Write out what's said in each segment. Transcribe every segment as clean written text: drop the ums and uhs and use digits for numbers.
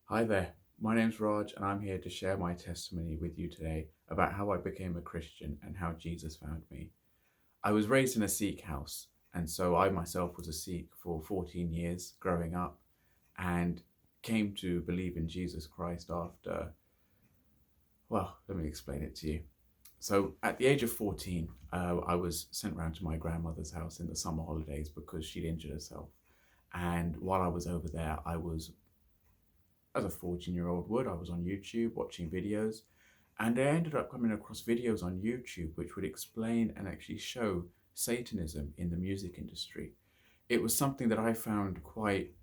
Hi there, my name's Raj, and I'm here to share my testimony with you today about how I became a Christian and how Jesus found me. I was raised in a Sikh house, and so I myself was a Sikh for 14 years growing up and came to believe in Jesus Christ after, well, let me explain it to you. So, at the age of 14, I was sent round to my grandmother's house in the summer holidays because she'd injured herself. And while I was over there, I was as a 14-year-old would. I was on YouTube watching videos, and I ended up coming across videos on YouTube which would explain and actually show Satanism in the music industry. It was something that I found quite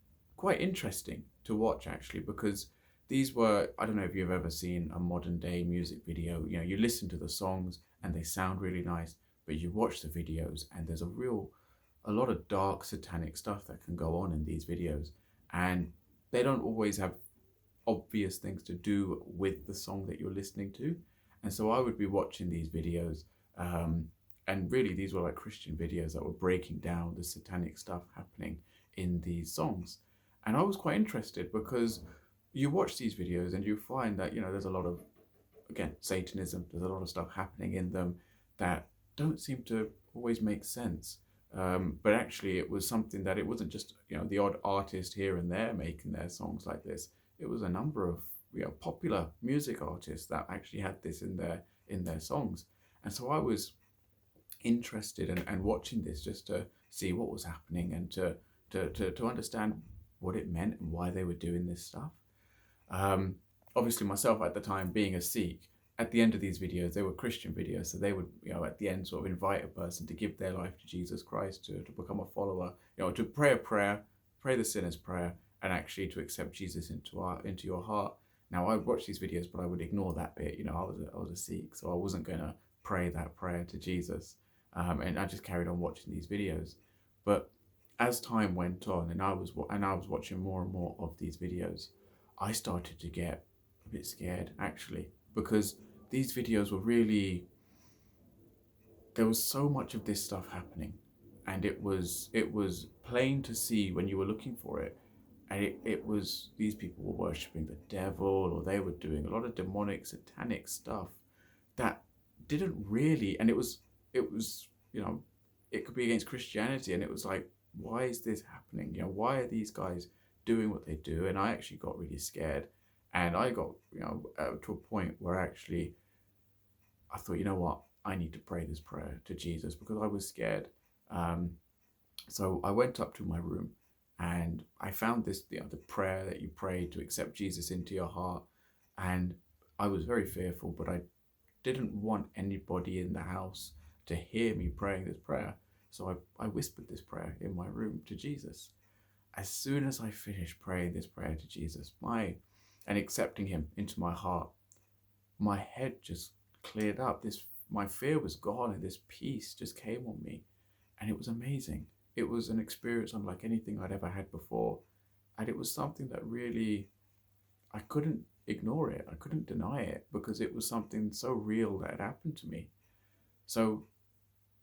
interesting to watch actually, because these were, I don't know if you've ever seen a modern day music video. You listen to the songs and they sound really nice, but you watch the videos and there's a lot of dark satanic stuff that can go on in these videos, and they don't always have obvious things to do with the song that you're listening to. And so I would be watching these videos, and really these were like Christian videos that were breaking down the satanic stuff happening in these songs. And I was quite interested because you watch these videos and you find that, there's a lot of, again, Satanism, there's a lot of stuff happening in them that don't seem to always make sense. But actually, it was something that it wasn't just the odd artist here and there making their songs like this. It was a number of popular music artists that actually had this in their songs, and so I was interested and watching this just to see what was happening and to understand what it meant and why they were doing this stuff. Um, Obviously, myself at the time being a Sikh, at the end of these videos, they were Christian videos, so they would, at the end, sort of invite a person to give their life to Jesus Christ, to become a follower, to pray a prayer, pray the sinner's prayer, and actually to accept Jesus into your heart. Now, I would watch these videos, but I would ignore that bit. I was a Sikh, so I wasn't going to pray that prayer to Jesus, and I just carried on watching these videos. But as time went on, and I was watching more and more of these videos, I started to get a bit scared actually, because these videos were really, there was so much of this stuff happening, and it was plain to see when you were looking for it. And it was, these people were worshipping the devil, or they were doing a lot of demonic satanic stuff that didn't really, and it was it could be against Christianity, and it was like, why is this happening? Why are these guys doing what they do? And I actually got really scared, and I got to a point where actually I thought, you know what, I need to pray this prayer to Jesus because I was scared. Um, so I went up to my room and I found this, the prayer that you pray to accept Jesus into your heart. And I was very fearful, but I didn't want anybody in the house to hear me praying this prayer. So I whispered this prayer in my room to Jesus. As soon as I finished praying this prayer to Jesus, and accepting him into my heart, my head just cleared up. My fear was gone, and this peace just came on me, and it was amazing. It was an experience unlike anything I'd ever had before, and it was something that really, I couldn't ignore it. I couldn't deny it because it was something so real that had happened to me. So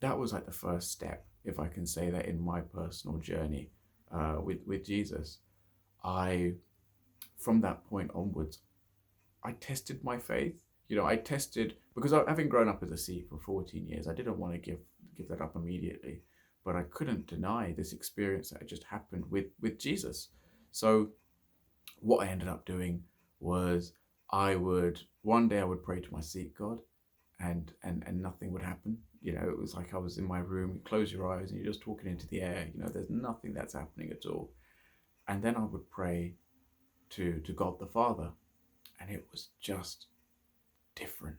that was like the first step, if I can say that, in my personal journey with Jesus. I From that point onwards, I tested my faith. I tested because having grown up as a Sikh for 14 years, I didn't want to give that up immediately, but I couldn't deny this experience that had just happened with Jesus. So what I ended up doing was, one day I would pray to my Sikh God, and nothing would happen. It was like I was in my room, you close your eyes and you're just talking into the air. There's nothing that's happening at all. And then I would pray to God the Father, and it was just different.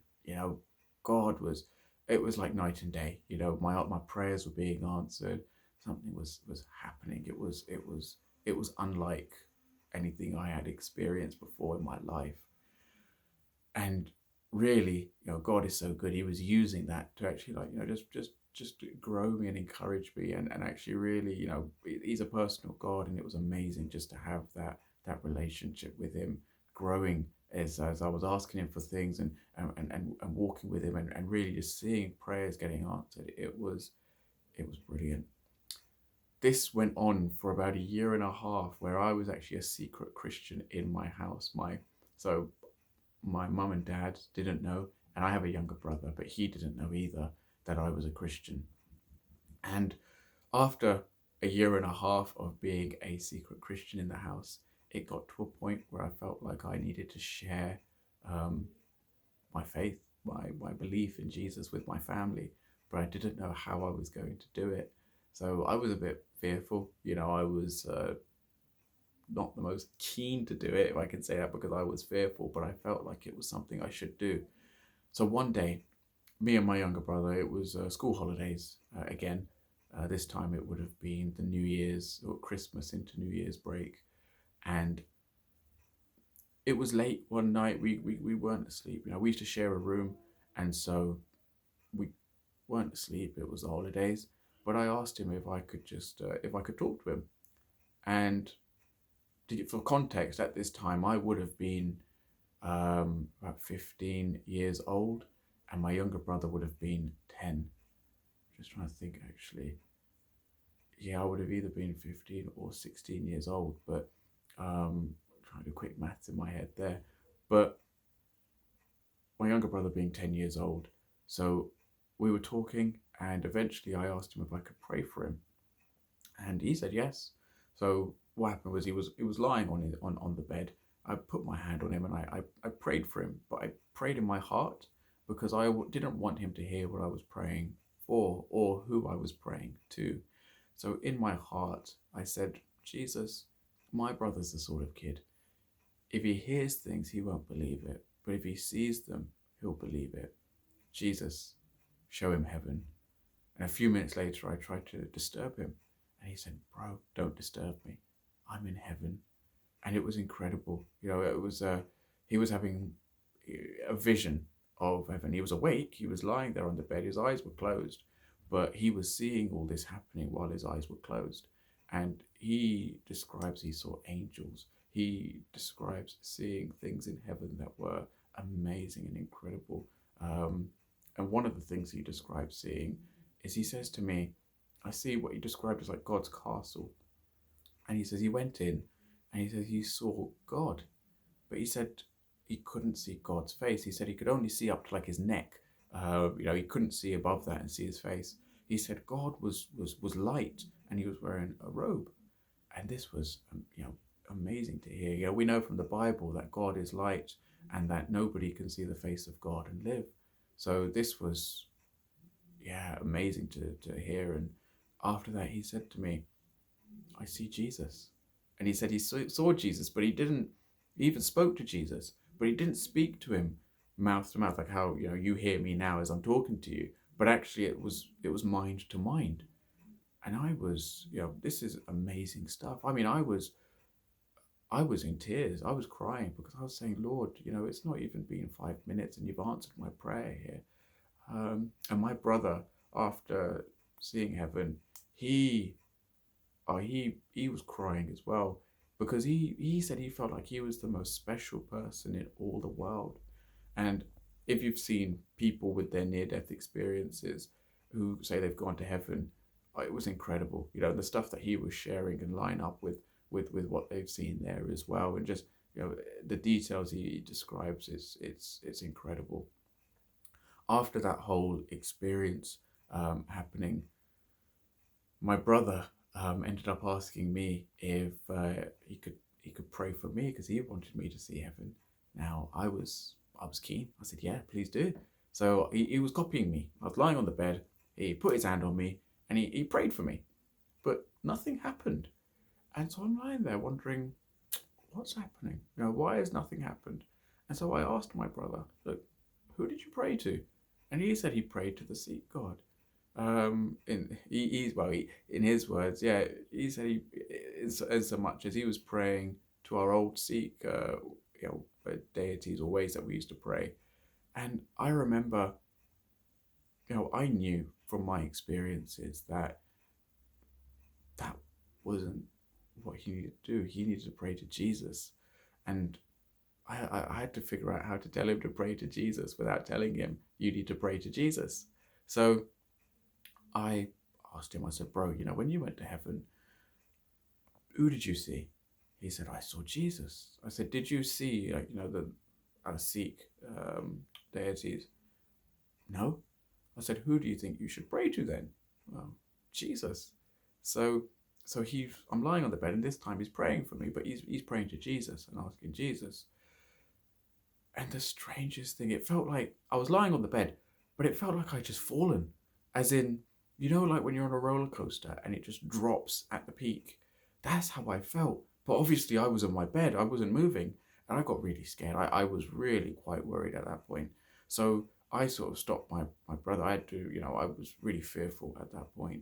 God was, it was like night and day. My prayers were being answered. Something was happening. It was unlike anything I had experienced before in my life. And really, God is so good. He was using that to actually, like, just grow me and encourage me, and actually really, he's a personal God, and it was amazing just to have that relationship with him growing as I was asking him for things, and walking with him, and really just seeing prayers getting answered. It was brilliant. this went on for about a year and a half, where I was actually a secret Christian in my house. So my mum and dad didn't know, and I have a younger brother, but he didn't know either that I was a Christian. And after a year and a half of being a secret Christian in the house, it got to a point where I felt like I needed to share um, my faith, my belief in Jesus with my family, but I didn't know how I was going to do it. So I was a bit fearful. I was not the most keen to do it, if I can say that, because I was fearful, but I felt like it was something I should do. So one day, me and my younger brother, it was school holidays again. This time it would have been the New Year's or Christmas into New Year's break. And it was late one night. We weren't asleep. We used to share a room. And so we weren't asleep. It was the holidays. But I asked him if I could if I could talk to him. And for context, at this time, I would have been about 15 years old, and my younger brother would have been 10. Just trying to think, actually. Yeah, I would have either been 15 or 16 years old, but trying to do quick maths in my head there. But my younger brother being 10 years old. So we were talking, and eventually I asked him if I could pray for him. And he said yes. So what happened was he was lying on the bed. I put my hand on him and I prayed for him, but I prayed in my heart because I didn't want him to hear what I was praying for or who I was praying to. So in my heart, I said, Jesus, my brother's the sort of kid. If he hears things, he won't believe it. But if he sees them, he'll believe it. Jesus, show him heaven. And a few minutes later, I tried to disturb him. And he said, bro, don't disturb me. I'm in heaven. And it was incredible. It was he was having a vision of heaven. He was awake. He was lying there on the bed. His eyes were closed. But he was seeing all this happening while his eyes were closed. And he describes he saw angels. He describes seeing things in heaven that were amazing and incredible. And one of the things he describes seeing is he says to me, I see what he described as like God's castle. And he says he went in and he says he saw God. But he said he couldn't see God's face. He said he could only see up to like his neck. He couldn't see above that and see his face. He said God was light and he was wearing a robe. And this was, amazing to hear. We know from the Bible that God is light and that nobody can see the face of God and live. So this was, amazing to hear. And after that, he said to me, I see Jesus. And he said he saw Jesus, but he even spoke to Jesus, but he didn't speak to him mouth to mouth, like how, you hear me now as I'm talking to you. But actually it was mind to mind. And I was, this is amazing stuff. I mean, I was in tears. I was crying because I was saying, Lord, it's not even been 5 minutes and you've answered my prayer here. And my brother, after seeing heaven, he was crying as well because he said he felt like he was the most special person in all the world. And if you've seen people with their near-death experiences who say they've gone to heaven, it was incredible. The stuff that he was sharing and line up with what they've seen there as well, and just the details he describes it's incredible. After that whole experience happening, my brother ended up asking me if he could pray for me because he wanted me to see heaven. Now I was keen. I said, yeah, please do. So he was copying me. I was lying on the bed. He put his hand on me and he prayed for me, but nothing happened. And so I'm lying there wondering, what's happening? Why has nothing happened? And so I asked my brother, look, who did you pray to? And he said he prayed to the Sikh God. In his words, he said he, in so much as he was praying to our old Sikh, deities or ways that we used to pray. And I remember, I knew from my experiences that wasn't what he needed to do. He needed to pray to Jesus. And I had to figure out how to tell him to pray to Jesus without telling him, you need to pray to Jesus. So I asked him, I said, bro, when you went to heaven, who did you see? He said, I saw Jesus. I said, did you see, the Sikh deities? No. I said, who do you think you should pray to then? Well, Jesus. So I'm lying on the bed, and this time he's praying for me, but he's praying to Jesus and asking Jesus. And the strangest thing, it felt like I was lying on the bed, but it felt like I'd just fallen. As in, like when you're on a roller coaster and it just drops at the peak. That's how I felt. But obviously I was in my bed, I wasn't moving, and I got really scared. I was really quite worried at that point. So I sort of stopped my brother. I had to, I was really fearful at that point.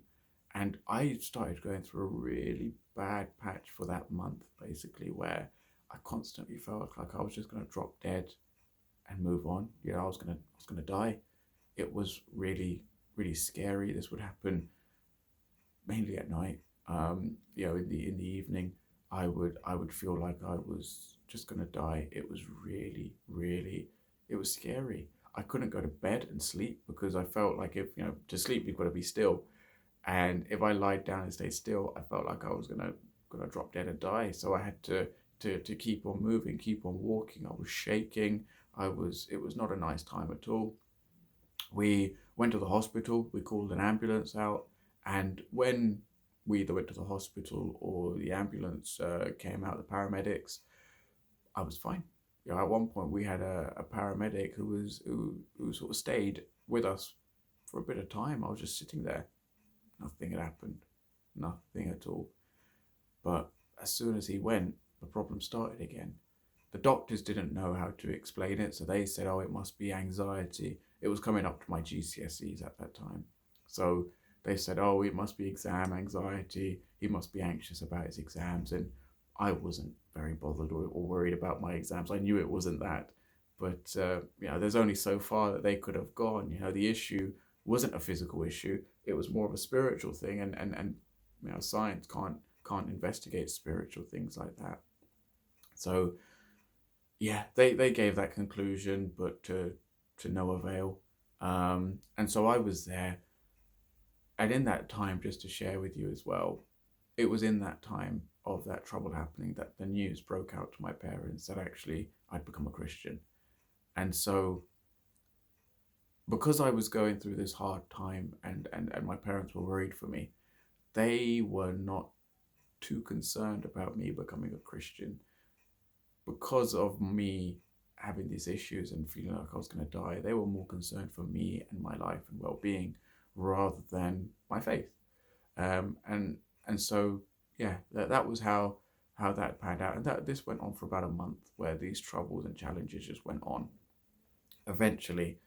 And I started going through a really bad patch for that month, basically, where I constantly felt like I was just going to drop dead and move on. I was gonna die. It was really, really scary. This would happen mainly at night. In the evening, I would feel like I was just gonna die. It was really, really, it was scary. I couldn't go to bed and sleep because I felt like if to sleep you've got to be still, and if I lied down and stayed still, I felt like I was gonna drop dead and die. So I had to keep on moving, keep on walking. I was shaking. It was not a nice time at all. We went to the hospital, we called an ambulance out, and when we either went to the hospital or the ambulance came out, the paramedics, I was fine. At one point we had a paramedic who sort of stayed with us for a bit of time. I was just sitting there. Nothing had happened. Nothing at all. But as soon as he went, the problem started again. The doctors didn't know how to explain it, so they said, oh, it must be anxiety. It was coming up to my GCSEs at that time. So they said, oh, it must be exam anxiety. He must be anxious about his exams. And I wasn't very bothered or worried about my exams. I knew it wasn't that. But, there's only so far that they could have gone. The issue wasn't a physical issue. It was more of a spiritual thing. And science can't investigate spiritual things like that. So, yeah, they gave that conclusion, but to no avail. And so I was there. And in that time, just to share with you as well, it was in that time of that trouble happening that the news broke out to my parents that actually I'd become a Christian. And so because I was going through this hard time and my parents were worried for me, they were not too concerned about me becoming a Christian. Because of me having these issues and feeling like I was going to die, they were more concerned for me and my life and well-being rather than my faith. And so, yeah, that was how that panned out. And this went on for about a month, where these troubles and challenges just went on. Eventually,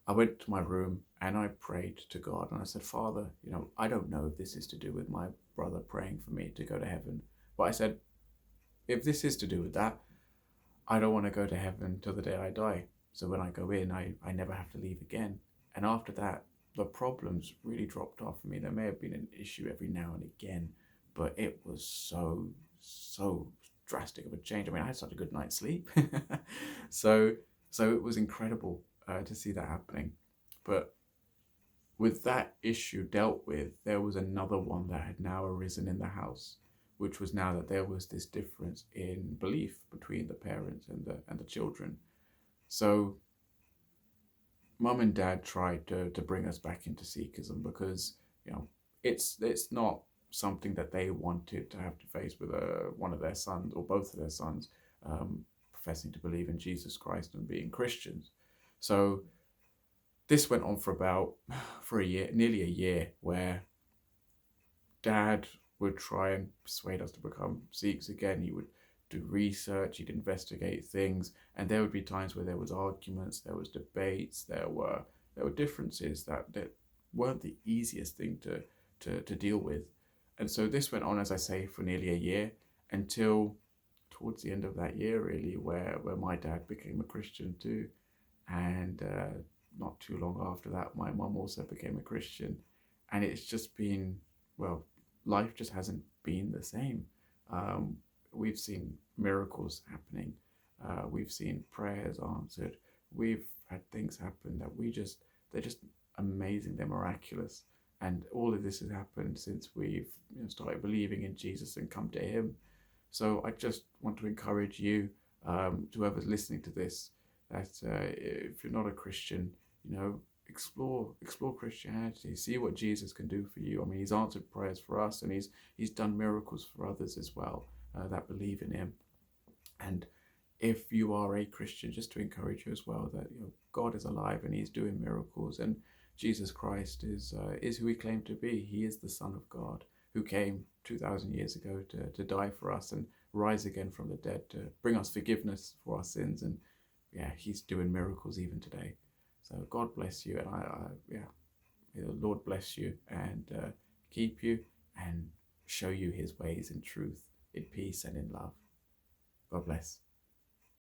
I went to my room and I prayed to God, and I said, Father, I don't know if this is to do with my brother praying for me to go to heaven. But I said, if this is to do with that, I don't want to go to heaven till the day I die. So when I go in, I never have to leave again. And after that, the problems really dropped off for me. There may have been an issue every now and again, but it was so drastic of a change. I mean, I had such a good night's sleep. So it was incredible to see that happening. But with that issue dealt with, there was another one that had now arisen in the house, which was now that there was this difference in belief between the parents and the children. So Mum and Dad tried to bring us back into Sikhism because it's not something that they wanted to have to face with one of their sons or both of their sons professing to believe in Jesus Christ and being Christians. So this went on for a year, nearly a year, where Dad would try and persuade us to become Sikhs again. He would do research, he'd investigate things, and there would be times where there was arguments, there was debates, there were differences that weren't the easiest thing to deal with. And so this went on, as I say, for nearly a year, until towards the end of that year, really, where my dad became a Christian too. And not too long after that, my mum also became a Christian. And it's just been, well, life just hasn't been the same. We've seen miracles happening. We've seen prayers answered. We've had things happen that they're just amazing. They're miraculous. And all of this has happened since we've started believing in Jesus and come to Him. So I just want to encourage you, to whoever's listening to this, that if you're not a Christian, explore Christianity, see what Jesus can do for you. I mean, He's answered prayers for us, and He's done miracles for others as well, that believe in Him. And if you are a Christian, just to encourage you as well, that God is alive and He's doing miracles, and Jesus Christ is who He claimed to be. He is the Son of God who came 2,000 years ago to die for us and rise again from the dead to bring us forgiveness for our sins. And He's doing miracles even today. So God bless you, and may the Lord bless you and keep you and show you His ways in truth, in peace and in love. God bless.